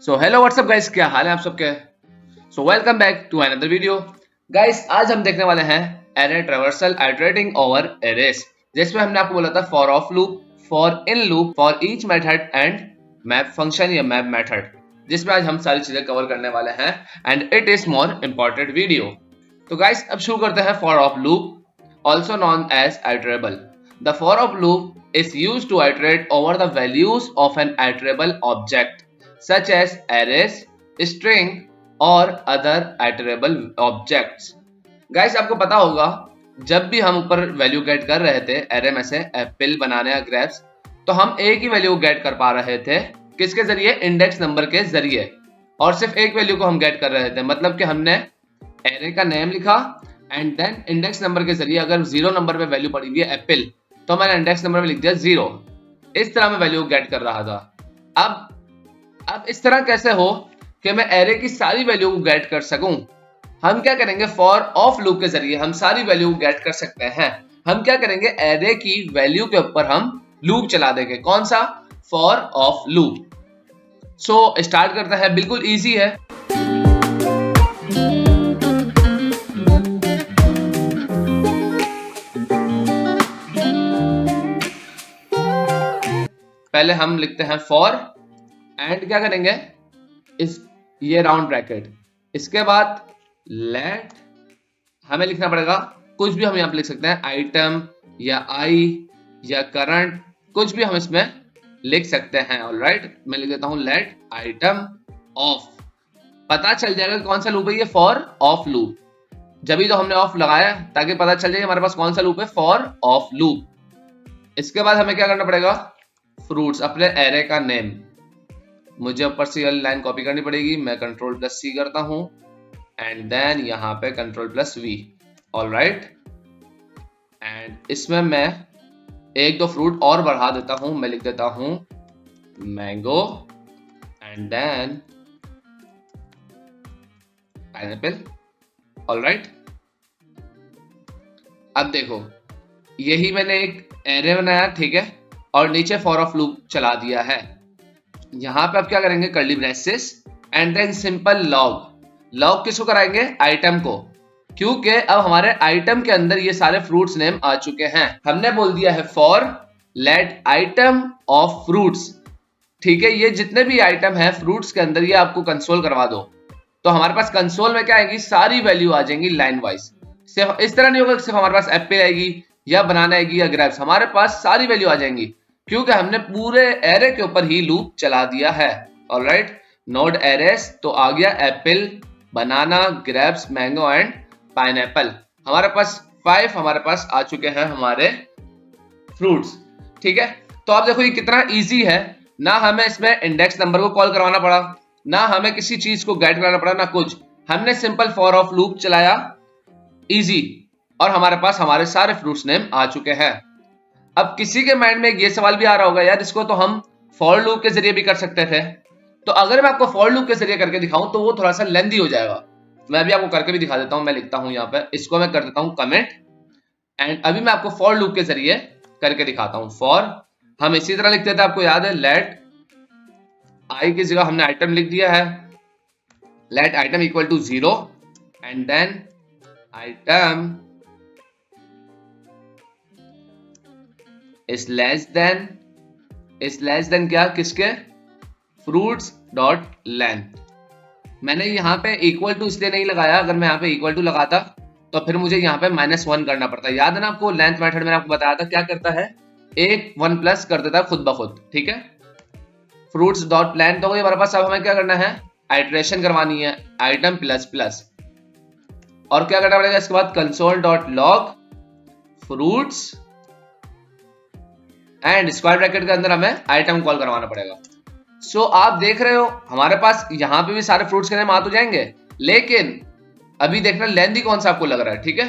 So hello what's up guys, क्या हाल है आप सबके। So welcome back to another video. Guys आज हम देखने वाले हैं array traversal iterating over arrays, जिसमें हमने आपको बोला था for of loop, for in loop, for each method and map function या मैप मेथड, जिसमें आज हम सारी चीजें कवर करने वाले हैं and it is more important video. तो गाइस अब शुरू करते हैं for of loop, also known as iterable. The for of loop is used to iterate over the values of an iterable object such as arrays, string or other iterable objects. Guys आपको पता होगा जब भी हम ऊपर value gate कर रहे थे एरे में से एप्पल, बनाना, ग्रेप्स, तो हम एक ही वैल्यू गेट कर पा रहे थे किसके जरिए, इंडेक्स नंबर के जरिए, और सिर्फ एक वैल्यू को हम गेट कर रहे थे। मतलब कि हमने एरे का नेम लिखा एंड देन इंडेक्स नंबर के जरिए अगर 0 नंबर पे वैल्यू पड़ी हुई है एप्पल, तो मैंने इंडेक्स नंबर में लिख दिया 0। इस तरह मैं वैल्यू गेट कर रहा था। अब इस तरह कैसे हो कि मैं एरे की सारी वैल्यू को गेट कर सकूं। हम क्या करेंगे, फॉर ऑफ लूप के जरिए हम सारी वैल्यू को गेट कर सकते हैं। हम क्या करेंगे, एरे की वैल्यू के ऊपर हम लूप चला देंगे। कौन सा, for of loop. So start करते हैं, बिल्कुल ईजी है। पहले हम लिखते हैं फॉर एंड क्या करेंगे, इस ये राउंड ब्रैकेट, इसके बाद लेट, हमें लिखना पड़ेगा कुछ भी हम यहाँ पे लिख सकते हैं, आइटम या आई या करंट, कुछ भी हम इसमें लिख सकते हैं। ऑलराइट, मैं लिख देता हूं लेट आइटम ऑफ। पता चल जाएगा कौन सा लूप है ये, फॉर ऑफ लूप। जब भी तो हमने ऑफ लगाया ताकि पता चल जाए हमारे पास कौन सा लूप है, फॉर ऑफ लूप। इसके बाद हमें क्या करना पड़ेगा, फ्रूट्स, अपने एरे का नेम। मुझे ऊपर से वाली लाइन कॉपी करनी पड़ेगी, मैं Ctrl+C करता हूं एंड देन यहां पे Ctrl+V। ऑलराइट, एंड इसमें मैं एक दो फ्रूट और बढ़ा देता हूं, मैं लिख देता हूं mango and then pineapple. Alright, अब देखो यही मैंने एक एरे बनाया, ठीक है, और नीचे फॉर ऑफ लूप चला दिया है। यहां पे अब क्या करेंगे, curly braces and then simple log. Log किसको कराएंगे, आइटम को, क्योंकि अब हमारे आइटम के अंदर ये सारे फ्रूट्स नेम आ चुके हैं। हमने बोल दिया है for let item of fruits, ठीक है। ये जितने भी आइटम है फ्रूट्स के अंदर, ये आपको कंसोल करवा दो, तो हमारे पास कंसोल में क्या आएगी, सारी वैल्यू आ जाएंगी लाइन वाइज। सिर्फ इस तरह नहीं होगा सिर्फ हमारे पास एप्पल आएगी या बनाना आएगी या ग्रेप्स, हमारे पास सारी वैल्यू आ जाएंगी क्योंकि हमने पूरे एरे के ऊपर ही लूप चला दिया है। ऑलराइट, नोड एरेस, तो आ गया Apple, banana, grapes, mango and pineapple. हमारे पास 5 हमारे पास आ चुके हैं हमारे फ्रूट्स, ठीक है। तो आप देखो ये कितना इजी है, ना हमें इसमें इंडेक्स नंबर को कॉल करवाना पड़ा, ना हमें किसी चीज को गेट कराना पड़ा, ना कुछ। हमने सिंपल फॉर ऑफ लूप चलाया, इजी, और हमारे पास हमारे सारे फ्रूट्स नेम आ चुके हैं। अब किसी के माइंड में ये सवाल भी आ रहा होगा, यार इसको तो हम फॉर लूप के जरिए भी कर सकते थे। तो अगर मैं आपको फॉर लूप के जरिए करके दिखाऊं तो वो थोड़ा सा लेंदी हो जाएगा। मैं अभी आपको करके भी दिखा देता हूं। मैं लिखता हूं यहाँ पे, इसको मैं कर देता हूं कमेंट एंड अभी मैं आपको फॉर लूप के जरिए करके दिखाता हूं। फॉर हम इसी तरह लिखते थे, आपको याद है, लेट आई की जगह हमने आइटम लिख दिया है, let item equal to 0 and then item is less than क्या, किसके, फ्रूट्स डॉट लेंथ। मैंने यहाँ पे इक्वल टू इसलिए नहीं लगाया, अगर मैं यहाँ पे इक्वल टू लगाता तो फिर मुझे यहाँ पे -1 करना पड़ता। याद है ना आपको, लेंथ मेथड मैंने आपको बताया था क्या करता है, एक 1 प्लस कर देता है खुद ब खुद, ठीक है। फ्रूट्स डॉट लेंथ हो गई हमारे पास। अब हमें क्या करना है, आइटरेशन करवानी है, आइटम प्लस प्लस, और क्या करना पड़ेगा इसके बाद, console dot log fruits and square bracket के अंदर हमें आइटम कॉल करवाना पड़ेगा। सो आप देख रहे हो हमारे पास यहाँ पे भी सारे फ्रूट्स के नेम आ तो जाएंगे, लेकिन अभी देखना लेंदी कौन सा आपको लग रहा है, ठीक है।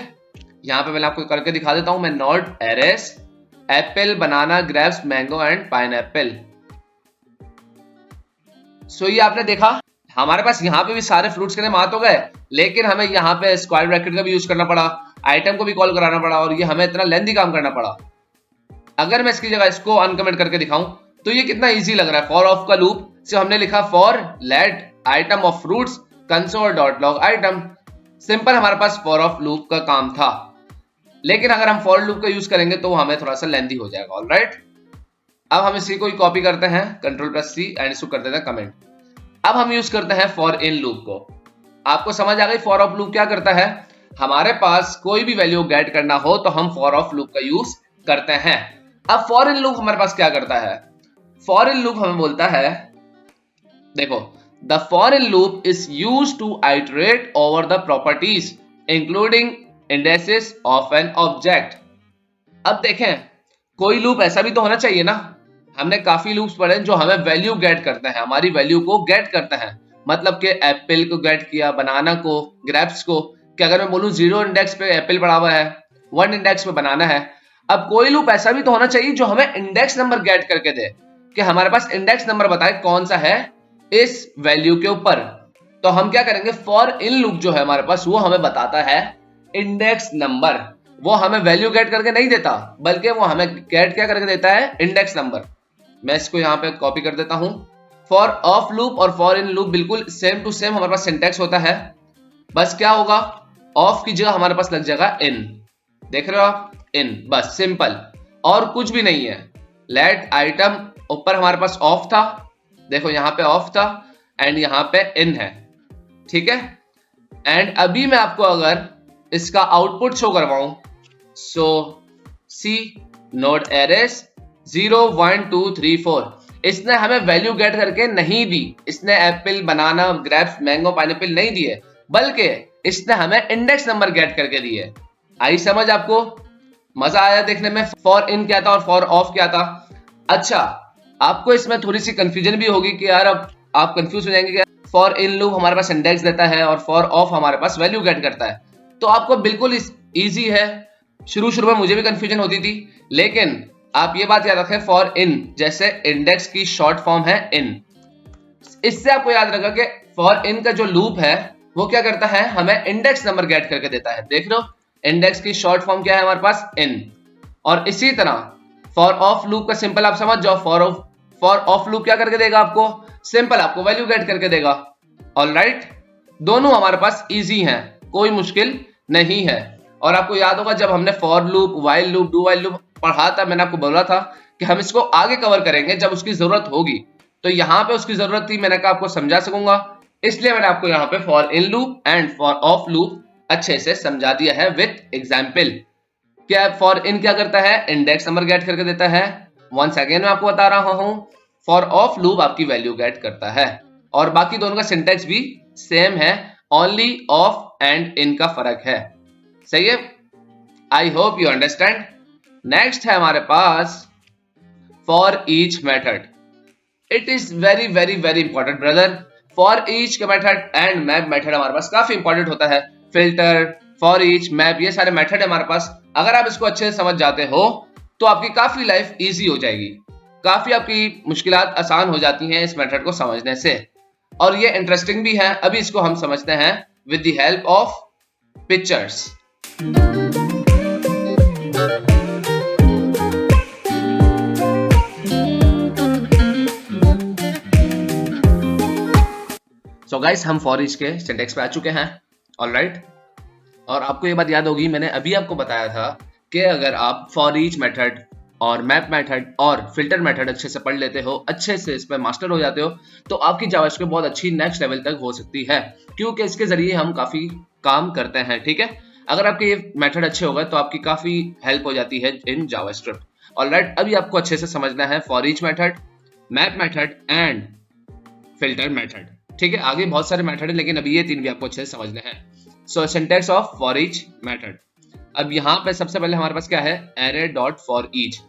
यहाँ पे मैं आपको करके दिखा देता हूं, मैं node arrays apple, banana, grapes, mango and pineapple. So ये आपने देखा हमारे पास यहाँ पे भी सारे फ्रूट्स के नेम आ तो गए, लेकिन हमें यहाँ पे स्क्वायर ब्रैकेट का भी यूज करना पड़ा, आइटम को भी कॉल कराना पड़ा, और ये हमें इतना लेंदी काम करना पड़ा। अगर मैं इसकी जगह इसको अनकमेंट करके दिखाऊं तो ये कितना इजी लग रहा है, फॉर ऑफ का लूप सो हमने लिखा for let item of fruits console dot log item. Simple हमारे पास फॉर ऑफ लूप का काम था, लेकिन अगर हम फॉर लूप का यूज करेंगे तो हमें थोड़ा सा लेंथी हो जाएगा। ऑलराइट, अब हम इसी को कॉपी करते हैं, Ctrl+C एंड इसको कर देते हैं कमेंट। अब हम यूज करते हैं फॉर इन लूप को। आपको समझ आ गई फॉर ऑफ लूप क्या करता है? हमारे पास कोई भी वैल्यू गेट करना हो तो हम फॉर ऑफ लूप का यूज करते हैं। अब फॉर इन लूप हमारे पास क्या करता है? फॉर इन लूप हमें बोलता है, देखो, the for in loop is used to iterate over the properties including indexes of an object. अब देखें, कोई लूप ऐसा भी तो होना चाहिए ना। हमने काफी लूप्स पढ़े जो हमें वैल्यू गेट करते हैं, हमारी वैल्यू को गेट करते हैं। मतलब कि एप्पल को गेट किया, बनाना को, ग्रेप्स को। कि अगर मैं बोलूं 0 इंडेक्स पे एप्पल पड़ा हुआ है, 1 इंडेक्स पे बनाना है। अब कोई लूप ऐसा भी तो होना चाहिए जो हमें इंडेक्स नंबर गेट करके दे, कि हमारे पास इंडेक्स नंबर बताए कौन सा है इस वैल्यू के ऊपर। तो हम क्या करेंगे, फॉर इन लूप जो है हमारे पास वो हमें बताता है इंडेक्स नंबर। वो हमें वैल्यू गेट करके नहीं देता, बल्कि वो हमें गेट क्या करके देता है, इंडेक्स नंबर। मैं इसको यहाँ पे कॉपी कर देता हूं। फॉर ऑफ लूप और फॉर इन लूप बिल्कुल सेम टू सेम हमारे पास सिंटैक्स होता है। बस क्या होगा, ऑफ की जगह हमारे पास लग जाएगा इन। देख रहे हो आप, इन, बस सिंपल, और कुछ भी नहीं है। लेट आइटम ऊपर हमारे पास ऑफ था, देखो यहाँ पे ऑफ था, एंड यहाँ पे इन है, ठीक है। एंड अभी मैं आपको अगर इसका आउटपुट शो करवाऊं, सो सी नोड एरेस 0 1 2 3 4, इसने हमें वैल्यू गेट करके नहीं दी। इसने Apple, banana, grapes, mango, pineapple नहीं दिए, बल्कि इसने हमें इंडेक्स नंबर गेट करके दिए। आई समझ आपको? मजा आया देखने में फॉर इन क्या था और फॉर ऑफ क्या था? अच्छा, आपको इसमें थोड़ी सी कंफ्यूजन भी होगी कि यार अब आप कंफ्यूज हो जाएंगे कि फॉर इन लूप हमारे पास इंडेक्स देता है और फॉर ऑफ हमारे पास वैल्यू गेट करता है। तो आपको बिल्कुल इजी है। शुरू शुरू में मुझे भी कंफ्यूजन होती थी, लेकिन आप ये बात याद रखें, फॉर इन जैसे इंडेक्स की शॉर्ट फॉर्म है इन। इससे आपको याद रखा कि फॉर इन का जो लूप है वो क्या करता है, हमें इंडेक्स नंबर गेट करके देता है। देख लो, इंडेक्स की शॉर्ट फॉर्म क्या है हमारे पास, इन। और इसी तरह फॉर ऑफ लूप का सिंपल आप समझ जाओ, फॉर ऑफ लूप क्या करके देगा आपको, सिंपल आपको वैल्यू गेट करके देगा। ऑलराइट, दोनों हमारे पास इजी हैं, कोई मुश्किल नहीं है। और आपको याद होगा जब हमने for loop, while loop, do while loop पढ़ा था, मैंने आपको बोला था कि हम इसको आगे कवर करेंगे जब उसकी जरूरत होगी। तो यहाँ पे उसकी जरूरत थी, मैंने कहा आपको समझा सकूंगा, इसलिए मैंने आपको यहाँ पे for in loop and for of loop अच्छे से समझा दिया है विथ एग्जाम्पल। क्या फॉर इन क्या करता है, इंडेक्स नंबर गेट करके देता है। वंस अगेन मैं आपको बता रहा हूं, फॉर ऑफ लूप आपकी वैल्यू गेट करता है। और बाकी दोनों का सिंटैक्स भी सेम है, ओनली ऑफ एंड इन का फर्क है। सही है? I hope you understand. Next है हमारे पास for each method. It is very very very important brother. For each का मेथड एंड मैप मेथड हमारे पास काफी इंपॉर्टेंट होता है। फिल्टर, फॉर ईच, मैप, ये सारे मेथड है हमारे पास। अगर आप इसको अच्छे से समझ जाते हो तो आपकी काफी लाइफ इजी हो जाएगी, काफी आपकी मुश्किलात आसान हो जाती हैं इस मेथड को समझने से। और ये इंटरेस्टिंग भी है। अभी इसको हम समझते हैं with the help of pictures. So guys, हम फॉर ईच के सिंटैक्स पे आ चुके हैं। ऑलराइट, और आपको ये बात याद होगी, मैंने अभी आपको बताया था कि अगर आप फॉर ईच मेथड और मैप मेथड और फिल्टर मेथड अच्छे से पढ़ लेते हो, अच्छे से इस पे मास्टर हो जाते हो, तो आपकी जावास्क्रिप्ट बहुत अच्छी नेक्स्ट लेवल तक हो सकती है, क्योंकि इसके जरिए हम काफी काम करते हैं। ठीक है, अगर आपके ये मेथड अच्छे हो गए तो आपकी काफी हेल्प हो जाती है इन जावास्क्रिप्ट। ऑलराइट, अभी आपको अच्छे से समझना है for each method, map method and filter method. ठीक है, आगे बहुत सारे मेथड है, लेकिन अभी ये तीन भी आपको अच्छे से समझने हैं। So syntax of for each method. अब यहाँ पे सबसे पहले हमारे पास क्या है, array dot for each.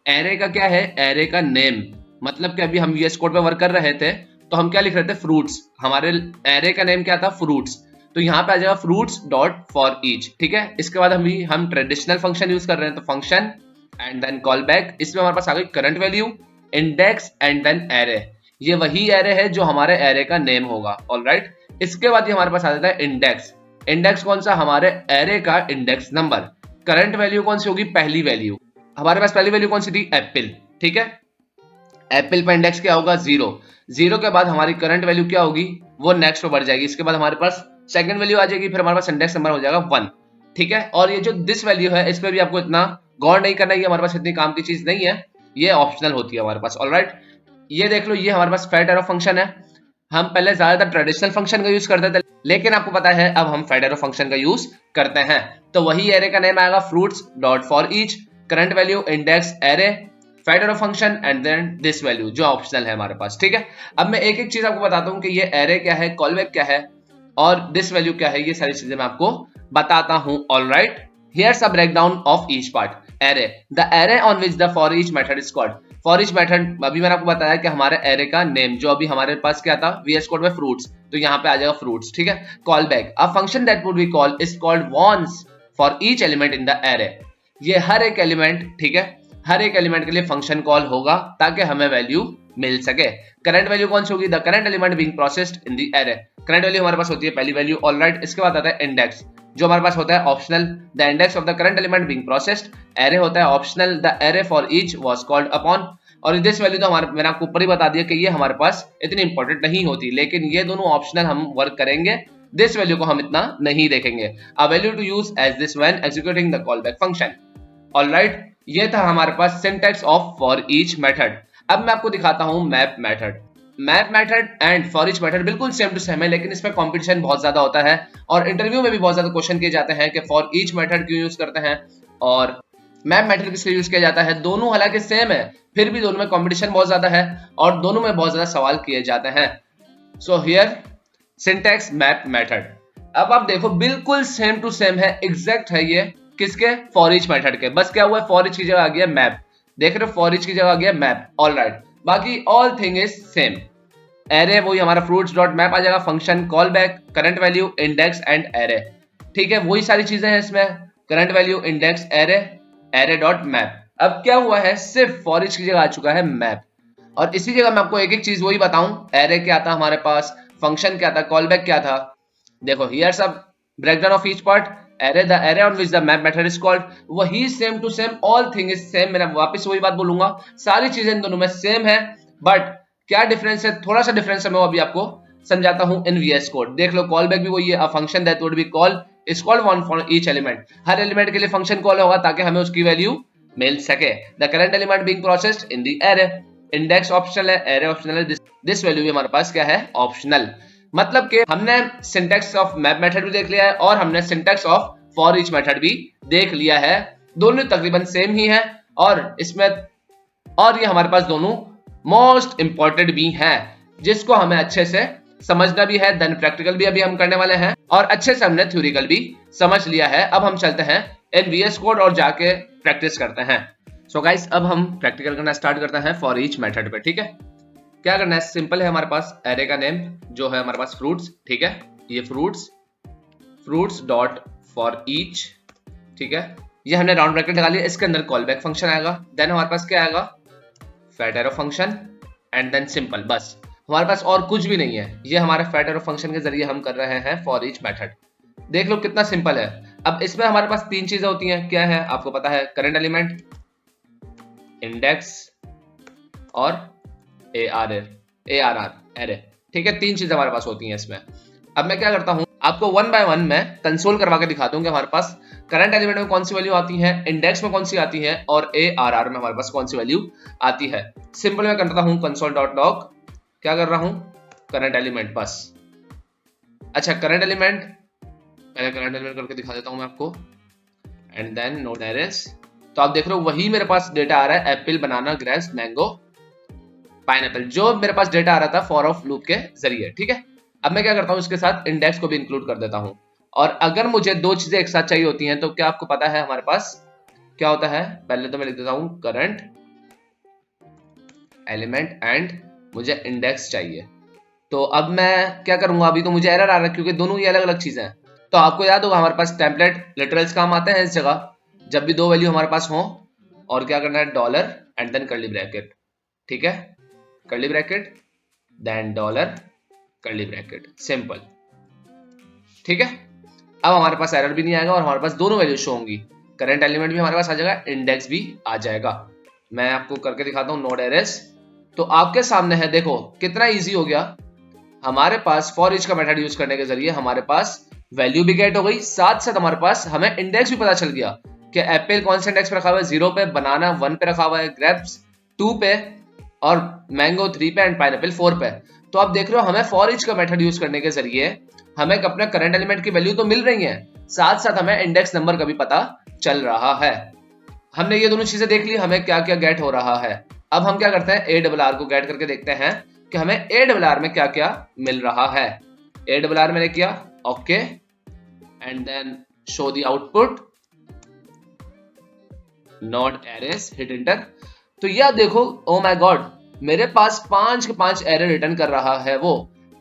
Array का क्या है, एरे का नेम। मतलब कि अभी हम वीएस कोड पे वर्क कर रहे थे तो हम क्या लिख रहे थे, फ्रूट्स। हमारे एरे का नेम क्या था, फ्रूट्स। तो यहाँ पे आ जाएगा फ्रूट्स डॉट फॉर ईच। ठीक है, इसके बाद हम ट्रेडिशनल फंक्शन यूज कर रहे हैं, तो function and then callback. इसमें हमारे पास आ गई current value, index and then array. ये वही एरे है जो हमारे एरे का नेम होगा। ऑलराइट, इसके बाद ये हमारे पास आ जाता है इंडेक्स। इंडेक्स कौन सा, हमारे एरे का इंडेक्स नंबर। करंट वैल्यू कौन सी होगी, पहली वैल्यू। हमारे पास पहली वैल्यू कौन सी थी, एप्पल। ठीक है, एप्पल पे इंडेक्स क्या होगा 0, 0 के बाद हमारी करंट वैल्यू क्या होगी वो नेक्स्ट पे बढ़ जाएगी, इसके बाद हमारे पास सेकंड वैल्यू आ जाएगी, फिर हमारे पास इंडेक्स नंबर हो जाएगा 1, ठीक है। और ये जो दिस वैल्यू है इस पे भी आपको इतना गौर नहीं करना है, ये हमारे पास इतनी काम की चीज नहीं है, ये ऑप्शनल होती है हमारे पास। ऑलराइट, ये देख लो, ये हमारे पास फैक्ट एरो फंक्शन है। हम पहले ज्यादातर ट्रेडिशनल फंक्शन का यूज करते थे, लेकिन आपको पता है अब हम फैक्ट एरो फंक्शन का यूज करते हैं। तो वही एरे का नेम आएगा fruits dot for each, current value index array, fat arrow function and then this value जो ऑप्शनल है हमारे पास, ठीक है। अब मैं एक एक चीज आपको बताता हूँ कि ये एरे क्या है, कॉलबैक क्या है और दिस वैल्यू क्या है, ये सारी चीजें मैं आपको बताता हूं। Alright, here's a breakdown of each part. Array, the array on which the for each method is called. For each method अभी मैंने आपको बताया कि हमारे एरे का नेम जो अभी हमारे पास क्या था वीएस कोड में फ्रूट्स, तो यहाँ पे आ जाएगा फ्रूट्स, ठीक है। Callback, a function that would be call is called once for each element in the array. ये हर एक एलिमेंट, ठीक है, हर एक एलिमेंट के लिए फंक्शन कॉल होगा ताकि हमें वैल्यू मिल सके। करंट वैल्यू कौन सी होगी, the current element being processed in the array. Current value हमारे पास होती है पहली वैल्यू। ऑलराइट, इसके बाद आता है इंडेक्स जो हमारे पास होता है optional, the index of the current element being processed. Array होता है optional, the array for each was called upon. और दिस वैल्यू तो हमारे, मैंने आपको ऊपर ही बता दिया कि ये हमारे पास इतनी इंपॉर्टेंट नहीं होती, लेकिन ये दोनों ऑप्शनल हम वर्क करेंगे, दिस वैल्यू को हम इतना नहीं देखेंगे। A value to use as this when executing the callback function. Alright, ये था हमारे पास syntax of for each method. अब मैं आपको दिखाता हूं map method. Map method and for each method बिल्कुल सेम टू सेम है, लेकिन इसमें कंपटीशन बहुत ज्यादा होता है और इंटरव्यू में भी बहुत ज्यादा क्वेश्चन किए जाते हैं कि फॉर ईच मेथड क्यों यूज करते हैं और मैप मेथड किसके यूज किया जाता है। दोनों हालांकि सेम है, फिर भी दोनों में कंपटीशन बहुत ज्यादा है और दोनों में बहुत ज्यादा सवाल किए जाते हैं। So here syntax map method. अब आप देखो बिल्कुल सेम टू सेम है, एग्जैक्ट है ये किसके, फॉर ईच मेथड के। बस क्या हुआ है, फॉर ईच की जगह आ गया मैप, देख रहे हो, फॉर ईच की जगह आ गया मैप। ऑलराइट, बाकी all thing is same. Array वही हमारा फ्रूट्स डॉट मैप आ जाएगा, function call back, current value index and array, ठीक है, वही सारी चीजें हैं इसमें, current value index array, array dot map. अब क्या हुआ है, सिर्फ फॉर ईच की जगह आ चुका है मैप। और इसी जगह मैं आपको एक एक चीज वही बताऊं, एरे क्या था हमारे पास, फंक्शन क्या था, कॉल बैक क्या था। देखो हियर सब breakdown of each part, array, the array on which the map method is called, वही same to same, all thing is same. मैं वापस वही बात बोलूंगा, सारी चीजें इन दोनों में सेम है, बट क्या डिफरेंस है, थोड़ा सा डिफरेंस है, मैं अभी आपको समझाता हूं इन वीएस कोड। देख लो, कॉल बैक भी वही है, अ function that would be call is called one for each element. Her element के लिए फंक्शन कॉल होगा ताकि हमें उसकी वैल्यू मिल सके। The current element being processed in the array, index optional है, एरे ऑप्शनल है, दिस वैल्यू भी हमारे पास क्या है, ऑप्शनल। मतलब कि हमने सिंटैक्स ऑफ मैप मेथड भी देख लिया है और हमने syntax of for each method भी देख लिया है, दोनों तकरीबन सेम ही है और इसमें, और ये हमारे पास दोनों मोस्ट इंपॉर्टेंट भी हैं जिसको हमें अच्छे से समझना भी है। देन प्रैक्टिकल भी अभी हम करने वाले हैं और अच्छे से हमने थ्योरिकल भी समझ लिया है। अब हम चलते हैं इन वीएस कोड और जाके प्रैक्टिस करते हैं। सो गाइस, अब हम प्रैक्टिकल करना स्टार्ट करते हैं फॉर ईच मेथड पे, ठीक है। क्या करना है, सिंपल है, हमारे पास एरे का नेम जो है हमारे पास फ्रूट्स, ठीक है, ये फ्रूट्स डॉट फॉर ईच, ठीक है, ये हमने राउंड ब्रैकेट लगा लिया, इसके अंदर कॉल बैक फंक्शन आएगा, देन हमारे पास क्या आएगा, fat arrow function and then simple, बस हमारे पास और कुछ भी नहीं है। ये हमारे फैक्ट एरो फंक्शन के जरिए हम कर रहे हैं फॉर ईच मेथड। देख लो कितना सिंपल है। अब इसमें हमारे पास तीन चीजें होती हैं, क्या है आपको पता है, करंट एलिमेंट, इंडेक्स और ARR एरे, ठीक है, तीन चीजें हमारे पास होती हैं इसमें। अब मैं क्या करता हूं, आपको वन बाय वन मैं कंसोल करवा के दिखाता हूं कि हमारे पास करंट एलिमेंट में कौन सी वैल्यू आती है, इंडेक्स में कौन सी आती है और ARR में हमारे पास कौन सी वैल्यू आती है। सिंपल मैं करता हूं कंसोल डॉट लॉग, क्या कर रहा हूं, करंट एलिमेंट, बस। अच्छा, करंट एलिमेंट, पहले करंट एलिमेंट करके दिखा देता हूं मैं आपको, एंड देन नोड एरेस। तो आप देख रहे हो वही मेरे पास डेटा आ रहा है, Apple, banana, grapes, mango, pineapple, जो मेरे पास डेटा आ रहा था फॉर ऑफ लूप के जरिए, ठीक है। अब मैं क्या करता हूं, इसके साथ इंडेक्स को भी इंक्लूड कर देता हूं। और अगर मुझे दो चीजें एक साथ चाहिए होती हैं तो क्या आपको पता है हमारे पास क्या होता है, पहले तो मैं लिख देता हूं करंट एलिमेंट एंड मुझे इंडेक्स चाहिए। तो अब मैं क्या करूंगा, अभी तो मुझे एरर आ रहा है क्योंकि दोनों ही अलग अलग चीजें हैं। तो आपको याद होगा हमारे पास टेम्पलेट लिटरल्स काम आते हैं इस जगह, जब भी दो वैल्यू हमारे पास हो, और क्या करना है, dollar and then curly bracket, ठीक है, curly bracket then dollar curly bracket, simple, ठीक है। अब हमारे पास एरर भी नहीं आएगा और हमारे पास दोनों वैल्यू शो होंगी, करंट एलिमेंट भी हमारे पास आ जाएगा, इंडेक्स भी आ जाएगा। मैं आपको करके दिखाता हूं, नोड एरेस, तो आपके सामने है, देखो कितना इजी हो गया। हमारे पास फॉर ईच का मेथड यूज करने के जरिए हमारे पास वैल्यू भी गेट हो गई, साथ साथ हमारे पास हमें इंडेक्स भी पता चल गया कि एप्पल कौन से इंडेक्स पे रखा हुआ है, 0 पे, बनाना 1 पे रखा हुआ है, ग्रेप्स 2 पे, और मैंगो 3 पे, एंड पाइनएप्पल 4 पे। तो आप देख रहे हो हमें फॉर ईच का मेथड यूज करने के जरिए हमें अपने करंट एलिमेंट की वैल्यू तो मिल रही है, साथ साथ हमें इंडेक्स नंबर का भी पता चल रहा है। हमने ये दोनों चीजें देख ली, हमें क्या क्या गेट हो रहा है। अब हम क्या करते हैं, ए डबल आर को गेट करके देखते हैं कि हमें ए डबल आर में क्या क्या मिल रहा है। ए डबल आर मैंने किया okay, and then show the output node arrays, hit enter. तो यह देखो, ओ माय गॉड, मेरे पास 5 के 5 एरर रिटर्न कर रहा है। वो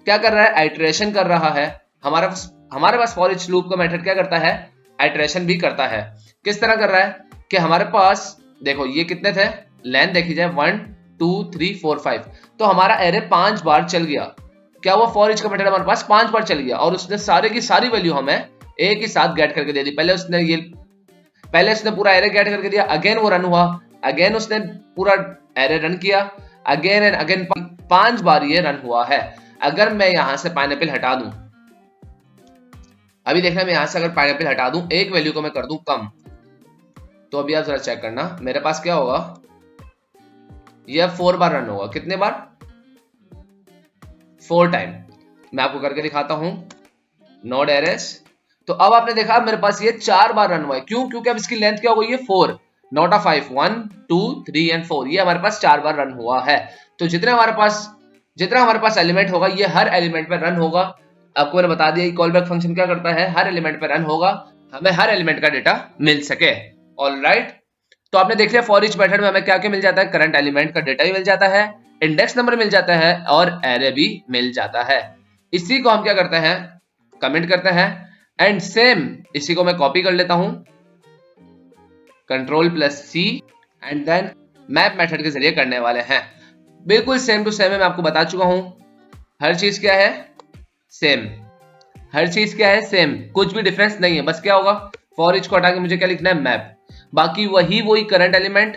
क्या कर रहा है, आइटरेशन कर रहा है। हमारे पास फॉर ईच लूप का मेथड क्या करता है, आइटरेशन भी करता है। किस तरह कर रहा है कि हमारे पास देखो ये कितने थे, लेंथ देखी जाए 1 2 3 4 5, तो हमारा एरे 5 बार चल गया। क्या हुआ, फॉर ईच का मेथड हमारे पास 5 बार चल गया और उसने सारे की सारी वैल्यू हमें एक ही साथ गेट करके दे दी। पहले उसने पूरा एरे गेट करके दिया, अगेन वो रन हुआ, अगेन उसने पूरा एरे रन किया, अगेन एंड अगेन 5 बार ये रन हुआ है। अगर मैं यहां से पाइनएप्पल हटा दूं, अभी देखना, मैं यहां से अगर पाइनएप्पल हटा दूं, एक वैल्यू को मैं कर दूं कम, तो अभी आप जरा चेक करना मेरे पास क्या होगा, यह 4 बार रन होगा। कितने बार, 4 टाइम। मैं आपको करके दिखाता हूं, नोड एरेस। तो अब आपने देखा मेरे पास ये 4 बार रन हुआ है। क्यों, क्योंकि अब इसकी लेंथ क्या हो गई है, 4, नॉट अ 5, 1 2 3 एंड 4, ये हमारे पास 4 बार रन हुआ है। तो जितना हमारे पास एलिमेंट होगा, ये हर एलिमेंट पे रन होगा। आपको मैंने बता दिया कॉल बैक फंक्शन क्या करता है, हर एलिमेंट पे रन होगा, हमें हर एलिमेंट का डेटा मिल सके। ऑलराइट, तो आपने देख लिया फॉर ईच मेथड में हमें क्या क्या मिल जाता है, करंट एलिमेंट का डेटा भी मिल जाता है, इंडेक्स नंबर मिल जाता है, और एरे भी मिल जाता है। इसी को हम क्या करते हैं, कमेंट करते हैं, एंड सेम इसी को मैं कॉपी कर लेता हूं, Ctrl+C, and then map method के जरिए करने वाले हैं। बिल्कुल सेम टू सेम है, मैं आपको बता चुका हूं, हर चीज क्या है, सेम, हर चीज क्या है, सेम, कुछ भी डिफरेंस नहीं है। बस क्या होगा, फॉर ईच को हटा के मुझे क्या लिखना है, मैप, बाकी वही करंट एलिमेंट,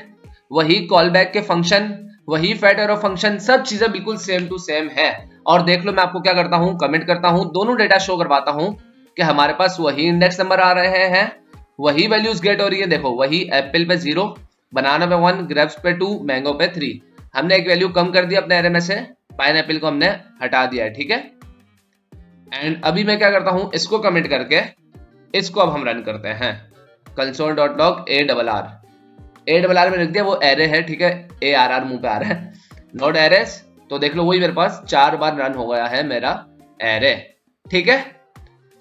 वही कॉल बैक के फंक्शन, वही फैट एरो फंक्शन, सब चीजें बिल्कुल सेम टू सेम है। और देख लो मैं आपको क्या करता हूं, कमेंट करता हूं, दोनों डेटा शो करवाता हूं कि हमारे पास वही इंडेक्स नंबर आ रहे हैं, वही वैल्यूज गेट हो रही है। देखो वही एप्पल पे 0, बनाना पे 1, ग्रेप्स पे 2, मैंगो पे 3। हमने एक वैल्यू कम कर दिया अपने एरे में से, पाइनएप्पल को हमने हटा दिया है, ठीक है। एंड अभी मैं क्या करता हूं, इसको कमेंट करके इसको अब हम रन करते हैं, console.log ARR में लिख दिया, वो एरे है, ठीक है, ARR मुंह पे आ रहा है, नोड एरेस। तो देख लो वही मेरे पास 4 बार रन हो गया है मेरा एरे, ठीक है।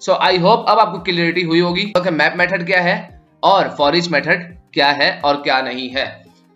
सो आई होप अब आपको क्लियरिटी हुई होगी कि मैप मेथड क्या है और फॉर ईच मेथड क्या है और क्या नहीं है।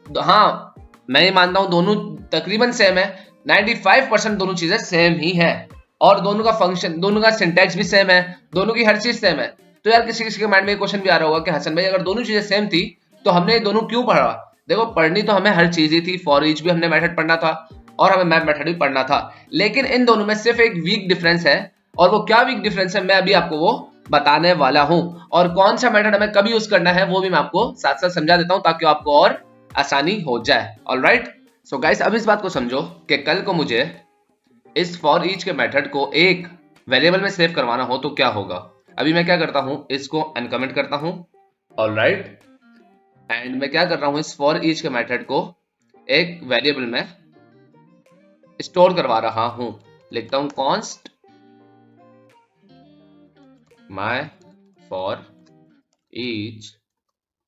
तो हाँ, मैं ये मानता हूं दोनों तकरीबन सेम है, 95% दोनों चीजें सेम ही है, और दोनों का फंक्शन, दोनों का सिंटैक्स भी सेम है, दोनों की हर चीज सेम है। तो यार किसी किसी के माइंड में क्वेश्चन भी आ रहा होगा कि हसन भाई अगर दोनों चीजें सेम थी तो हमने ये दोनों क्यों पढ़ा। देखो पढ़नी तो हमें हर चीज ही थी, फॉर ईच भी हमने मेथड पढ़ना था और हमें मैप मेथड भी पढ़ना था, लेकिन इन दोनों में सिर्फ एक वीक डिफरेंस है, और वो क्या वीक डिफरेंस है मैं अभी आपको वो बताने वाला हूं, और कौन सा मेथड हमें कब यूज करना है वो भी मैं आपको साथ साथ समझा देता हूं ताकि आपको और आसानी हो जाए। ऑलराइट, सो गाइस अब इस बात को समझो कि कल को मुझे इस फॉर ईच के मेथड को एक वेरिएबल में सेव करवाना हो तो क्या होगा। अभी मैं क्या करता हूं, इसको अनकमेंट करता हूं, ऑलराइट, एंड मैं क्या कर रहा हूं, इस फॉर ईच के मेथड को एक वेरिएबल में स्टोर करवा रहा हूं। लिखता हूं const my for each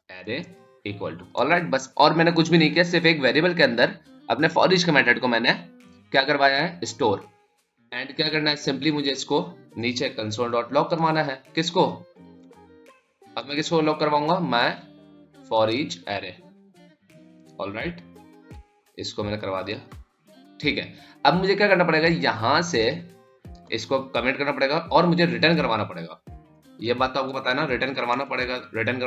array equal to, alright, बस, और मैंने कुछ भी नहीं किया, सिर्फ एक वेरिएबल के अंदर अपने फॉर ईच के मेथड को मैंने क्या करवाया है, स्टोर। एंड क्या करना है, सिंपली मुझे इसको नीचे console.log करवाना है। किसको, अब मैं किसको लॉग करवाऊंगा, मैं फॉर ईच एरे, ऑलराइट, इसको मैंने करवा दिया, ठीक है। अब मुझे क्या करना पड़ेगा, यहां से इसको कमेंट करना पड़ेगा और मुझे रिटर्न करवाना पड़ेगा। ये बात तो आपको पता है ना, रिटर्न करवाना पड़ेगा, रिटर्न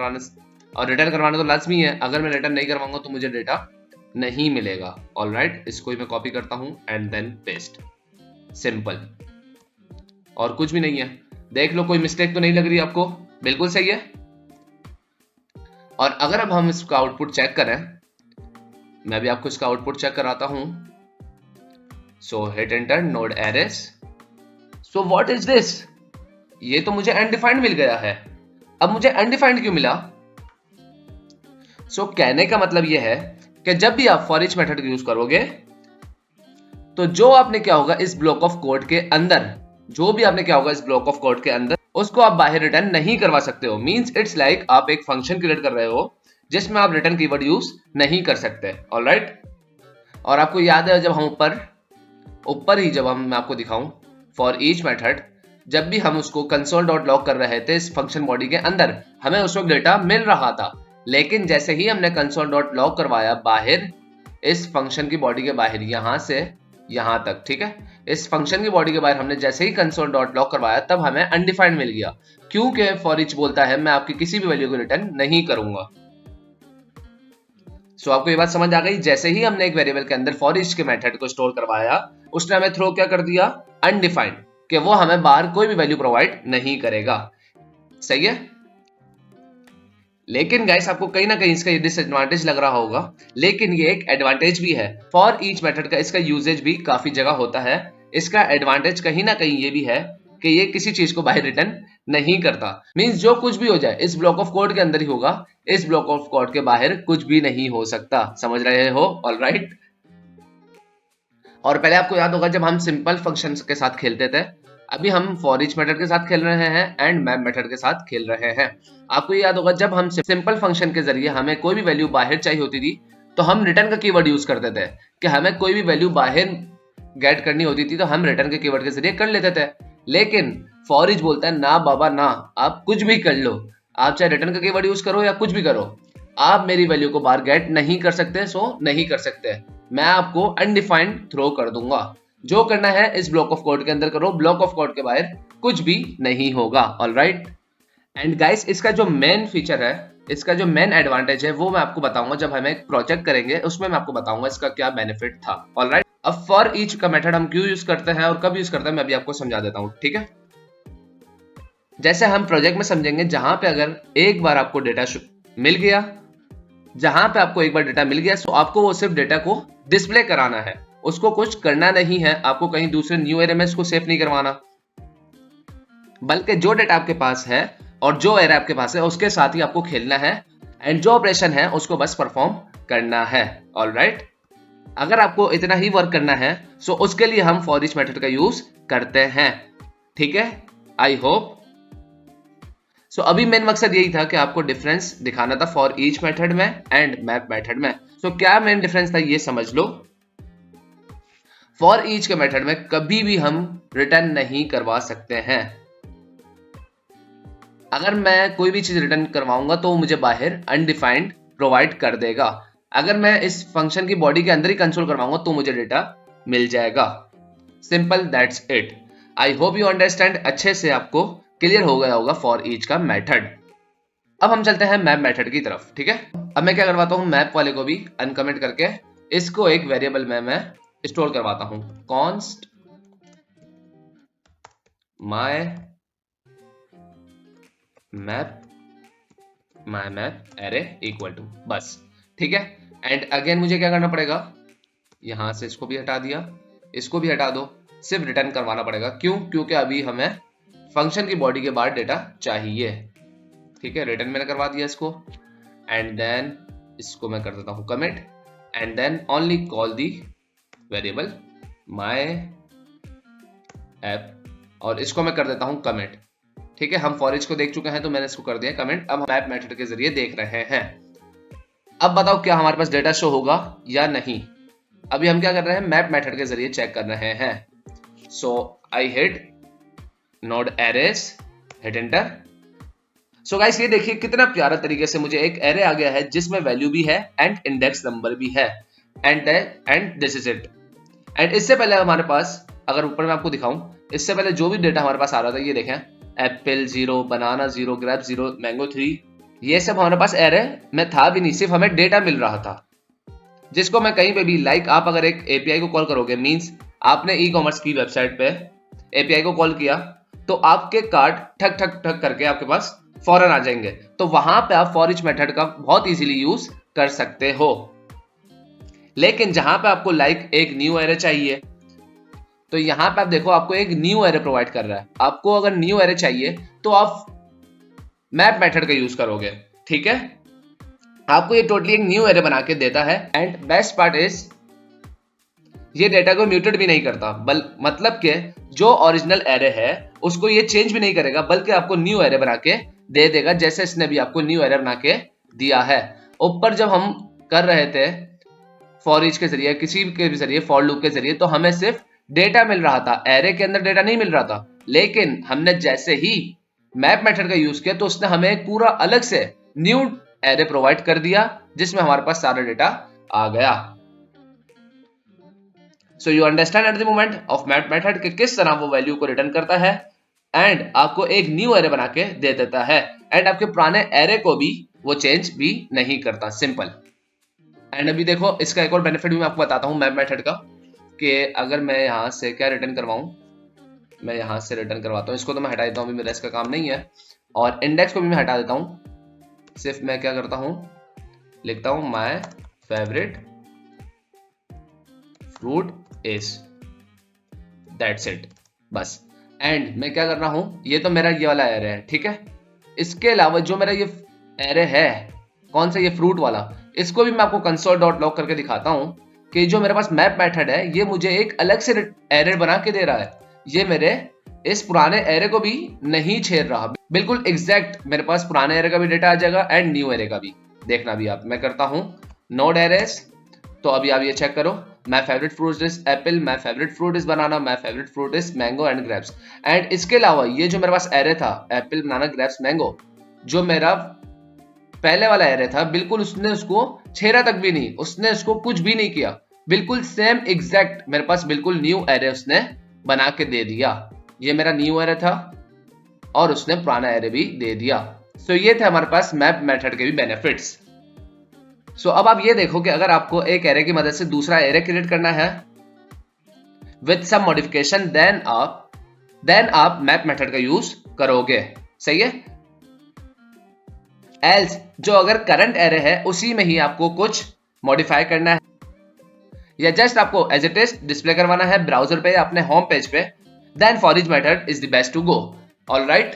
करवाना तो लाजमी है, अगर मैं रिटर्न नहीं करवाऊंगा तो मुझे डेटा नहीं मिलेगा। ऑलराइट, इसको ही मैं कॉपी करता हूं एंड देन पेस्ट, सिंपल, और कुछ भी नहीं है। देख लो कोई मिस्टेक तो नहीं लग रही आपको, बिल्कुल सही है। और अगर अब हम इसका आउटपुट चेक करें, मैं भी आपको इसका आउटपुट चेक कराता हूं, so hit enter node arrays. So what is this? ये तो मुझे अनडिफाइंड मिल गया है। अब मुझे अनडिफाइंड क्यों मिला? कहने का मतलब यह है कि जब भी आप फॉर ईच मेथड यूज करोगे तो जो आपने क्या होगा इस ब्लॉक ऑफ कोड के अंदर, जो भी आपने क्या होगा इस ब्लॉक ऑफ कोड के अंदर, उसको आप बाहर रिटर्न नहीं करवा सकते हो। मींस इट्स लाइक आप एक फंक्शन क्रिएट कर रहे हो जिसमें आप रिटर्न कीवर्ड यूज नहीं कर सकते। ऑलराइट। और आपको याद है जब हम ऊपर ही जब मैं आपको दिखाऊं फॉर ईच मेथड, जब भी हम उसको कंसोल डॉट लॉग कर रहे थे इस फंक्शन बॉडी के अंदर, हमें उस वक्त डेटा मिल रहा था। लेकिन जैसे ही हमने कंसोल डॉट लॉग करवाया बाहर, इस फंक्शन की बॉडी के बाहर, यहां से यहां तक, ठीक है, इस फंक्शन की बॉडी के बाहर हमने जैसे ही कंसोल डॉट लॉग करवाया तब हमें अनडिफाइंड मिल गया, क्योंकि फॉर ईच बोलता है मैं आपकी किसी भी वैल्यू को रिटर्न नहीं करूंगा। आपको ये बात समझ आ गई? जैसे ही हमने एक वेरिएबल के अंदर फॉर ईच के मेथड को स्टोर करवाया, उसने हमें थ्रो क्या कर दिया? अनडिफाइंड, कि वो हमें बाहर कोई भी वैल्यू प्रोवाइड नहीं करेगा। सही है। लेकिन गाइस आपको कहीं ना कहीं इसका डिसएडवांटेज लग रहा होगा, लेकिन ये एक एडवांटेज भी है। फॉर ईच मेथड का इसका यूजेज भी काफी जगह होता है। इसका एडवांटेज कहीं ना कहीं ये भी है कि ये किसी चीज को बाहर रिटर्न नहीं करता। मींस जो कुछ भी हो जाए इस ब्लॉक ऑफ कोड के अंदर ही होगा, इस ब्लॉक ऑफ कोड के बाहर कुछ भी नहीं हो सकता। समझ रहे हो? ऑलराइट। और पहले आपको याद होगा जब हम सिंपल फंक्शन के साथ खेलते थे, अभी हम फॉर ईच मेथड के साथ खेल रहे हैं एंड मैप मेथड के साथ खेल रहे हैं। आपको याद होगा जब हम सिंपल फंक्शन के जरिए हमें कोई भी वैल्यू बाहर चाहिए होती थी तो हम रिटर्न का कीवर्ड यूज करते थे, कि हमें कोई भी वैल्यू बाहर गेट करनी होती थी तो हम रिटर्न के कीवर्ड के जरिए कर लेते थे। लेकिन फॉर ईच बोलता है ना बाबा ना, आप कुछ भी कर लो, आप चाहे रिटर्न का कीवर्ड यूज करो या कुछ भी करो, आप मेरी वैल्यू को बाहर गेट नहीं कर सकते। नहीं कर सकते, मैं आपको अनडिफाइंड थ्रो कर दूंगा। जो करना है इस ब्लॉक ऑफ कोड के अंदर करो, ब्लॉक ऑफ कोड के बाहर कुछ भी नहीं होगा। ऑलराइट। एंड गाइस इसका जो मेन फीचर है, इसका जो मेन एडवांटेज है, वो मैं आपको बताऊंगा जब हम एक प्रोजेक्ट करेंगे, उसमें मैं आपको बताऊंगा इसका क्या बेनिफिट था। ऑलराइट। अब फॉर ईच का मेथड हम क्यों यूज करते हैं और कब यूज करते हैं मैं अभी आपको समझा देता हूं, ठीक है। जैसे हम प्रोजेक्ट में समझेंगे, जहां पे अगर एक बार आपको डेटा मिल गया, जहां पे आपको एक बार डेटा मिल गया, तो आपको वो सिर्फ डेटा को डिस्प्ले कराना है, उसको कुछ करना नहीं है, आपको कहीं दूसरे न्यू एरे में इसको सेव नहीं करवाना, बल्कि जो डेटा आपके पास है और जो एरे आपके पास है उसके साथ ही आपको खेलना है, एंड जो ऑपरेशन है उसको बस परफॉर्म करना है। ऑलराइट। अगर आपको इतना ही वर्क करना है सो उसके लिए हम फॉर ईच मेथड का यूज करते हैं, ठीक है। आई होप अभी मेन मकसद यही था कि आपको डिफरेंस दिखाना था फॉर ईच मेथड में एंड मैप मेथड में। क्या मेन डिफरेंस था ये समझ लो। फॉर ईच के मेथड में कभी भी हम रिटर्न नहीं करवा सकते हैं। अगर मैं कोई भी चीज रिटर्न करवाऊंगा तो मुझे बाहर अनडिफाइंड प्रोवाइड कर देगा। अगर मैं इस फंक्शन की बॉडी के अंदर ही कंसोल करवाऊंगा तो मुझे डेटा मिल जाएगा। Simple, that's it. I hope you understand. अच्छे से आपको क्लियर हो गया होगा फॉर ईच का मेथड। अब हम चलते हैं मैप मेथड की तरफ, ठीक है। अब मैं क्या करवाता हूं, मैप वाले को भी अनकमेंट करके इसको एक वेरिएबल में मैं स्टोर करवाता हूं, const my map array equal to, बस, ठीक है। एंड अगेन मुझे क्या करना पड़ेगा, यहां से इसको भी हटा दिया, इसको भी हटा दो, सिर्फ रिटर्न करवाना पड़ेगा। क्यों? क्योंकि अभी हमें फंक्शन की बॉडी के बाद डेटा चाहिए, ठीक है। रिटर्न मैंने करवा दिया इसको, एंड देन इसको मैं कर देता हूं commit, and then only call the variable my app, और इसको मैं कर देता हूं कमिट, ठीक है। हम फॉर ईच को देख चुके हैं तो मैंने इसको कर दिया कमेंट। अब हम मैप मेथड के जरिए देख रहे हैं। अब बताओ क्या हमारे पास डेटा शो होगा या नहीं। अभी हम क्या कर रहे हैं, मैप मेथड के जरिए चेक कर रहे हैं। I hit node arrays, hit enter. Guys ये देखिए कितना प्यारा तरीके से मुझे एक एरे आ गया है जिसमें वैल्यू भी है एंड इंडेक्स नंबर भी है, and this is it. And इससे पहले हमारे पास, अगर ऊपर मैं आपको दिखाऊं, इससे पहले जो भी डेटा हमारे पास आ रहा था, ये देखें, एप्पल 0, बनाना 0, ग्रेप 0, मैंगो 3, ये सब हमारे पास एरे में था भी नहीं, सिर्फ हमें डेटा मिल रहा था, जिसको मैं कहीं पे भी, लाइक आप अगर एक एपीआई को कॉल करोगे, मींस आपने ई कॉमर्स की वेबसाइट पे एपीआई को कॉल किया तो आपके कार्ड ठक ठक ठक करके आपके पास फौरन आ जाएंगे। तो वहां पे आप फॉर ईच मेथड का बहुत इजीली यूज कर सकते हो। लेकिन जहां पे आपको लाइक एक न्यू एरे चाहिए, तो यहाँ पे आप देखो आपको एक न्यू एरे प्रोवाइड कर रहा है। आपको अगर न्यू एरे चाहिए तो आप मैप मेथड का यूज करोगे, ठीक है। आपको ये टोटली एक न्यू एरे बना के देता है। एंड बेस्ट पार्ट इज ये डेटा को म्यूटेट भी नहीं करता, मतलब कि जो ओरिजिनल एरे है उसको ये चेंज भी नहीं करेगा, बल्कि आपको न्यू एरे बना के दे देगा, जैसे इसने भी आपको न्यू एरे बना के दिया है। ऊपर जब हम कर रहे थे फॉर ईच के जरिए, किसी के भी जरिए, फॉर लूप के जरिए, तो हमें सिर्फ डेटा मिल रहा था, एरे के अंदर डेटा नहीं मिल रहा था। लेकिन हमने जैसे ही मैप मेथड का यूज किया तो उसने हमें एक पूरा अलग से न्यू एरे प्रोवाइड कर दिया, जिसमें हमारे पास सारा डेटा आ गया। So you understand at the moment of map method कि किस तरह वो वैल्यू को रिटर्न करता है एंड आपको एक न्यू एरे बना के दे देता है। एंड आपके पुराने एरे को भी वो चेंज भी नहीं करता, सिंपल। एंड अभी देखो इसका एक और बेनिफिट भी मैं आपको बताता हूँ मैप मेथड का, कि अगर मैं यहाँ से क्या रिटर्न करवाऊँ, मैं यहाँ से रिटर्न करवाता हूँ, इसको तो मैं हटा देता हूँ, अभी मेरा इसका काम नहीं है। और इंडेक्स को भी मैं हटा देता हूँ, सिर्फ मैं क्या करता हूँ, लिखता हूँ my favourite fruit is, that's it, बस। एंड मैं क्या कर रहा हूँ, ये तो मेरा ये वाला एरे है, ठीक है। इसके अलावा जो मेरा ये एरे है, कौन सा, ये फ्रूट वाला, इसको भी मैं आपको console.log करके दिखाता हूँ कि जो मेरे पास मैप मेथड है ये मुझे एक अलग से एरे बना के दे रहा है। ये मेरे इस पुराने एरे को भी नहीं छेड़ रहा, बिल्कुल एग्जैक्ट मेरे पास पुराने एरे का भी डेटा आ जाएगा एंड न्यू एरे का भी। देखना भी आप, मैं करता हूँ नोड एरेस, तो अभी आप ये चेक करो, my favourite fruit is Apple, my favourite fruit is banana, my favourite fruit is mango and grapes. And इसके अलावा ये जो मेरे पास एरे था एप्पल, बनाना, ग्रेप्स, मैंगो, जो मेरा पहले वाला एरे था, बिल्कुल उसने उसको छेड़ा तक भी नहीं, उसने उसको कुछ भी नहीं किया, बिल्कुल सेम एग्जैक्ट मेरे पास बिल्कुल न्यू एरे उसने बना के दे दिया। ये मेरा न्यू एरे था और उसने पुराना एरे भी दे दिया। सो ये थे हमारे पास मैप मेथड के भी बेनिफिट्स। सो अब आप ये देखो कि अगर आपको एक एरे की मदद से दूसरा एरे क्रिएट करना है विद सम मॉडिफिकेशन, देन आप मैप मेथड का यूज करोगे, सही है। एल्स जो अगर करंट एरे है उसी में ही आपको कुछ मॉडिफाई करना है या जस्ट आपको एज इट इज डिस्प्ले करवाना है ब्राउजर पे या अपने होम पेज पे, then for each method is the best to go. Alright,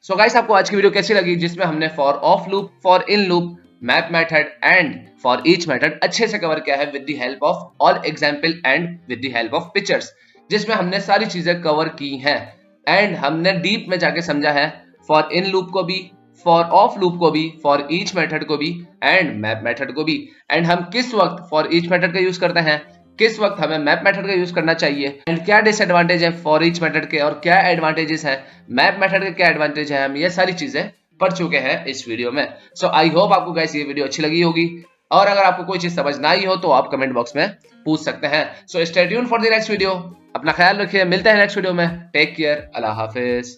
so guys आपको आज की वीडियो कैसी लगी, जिसमें हमने for of loop, for in loop, map method and for each method अच्छे से कवर किया है with the help of all example and with the help of pictures, जिसमें हमने सारी चीजें कवर की हैं एंड हमने डीप में जाके समझा है फॉर इन लूप को भी, फॉर ऑफ लूप को भी, फॉर ईच मेथड को भी एंड मैप मेथड को भी। एंड हम किस वक्त फॉर ईच मेथड का यूज करते हैं, किस वक्त हमें मैप मेथड का यूज करना चाहिए एंड क्या डिसएडवांटेज है फॉर ईच मेथड के और क्या एडवांटेजेस हैं मैप मेथड के, क्या एडवांटेज है, हम ये सारी चीजें पढ़ चुके हैं इस वीडियो में। सो आई होप आपको गाइस ये वीडियो अच्छी लगी होगी, और अगर आपको कोई चीज समझ ना आई हो तो आप कमेंट बॉक्स में पूछ सकते हैं। So stay tuned for the next video, अपना ख्याल रखिए, मिलते हैं नेक्स्ट वीडियो में, टेक केयर, अल्लाह हाफिज।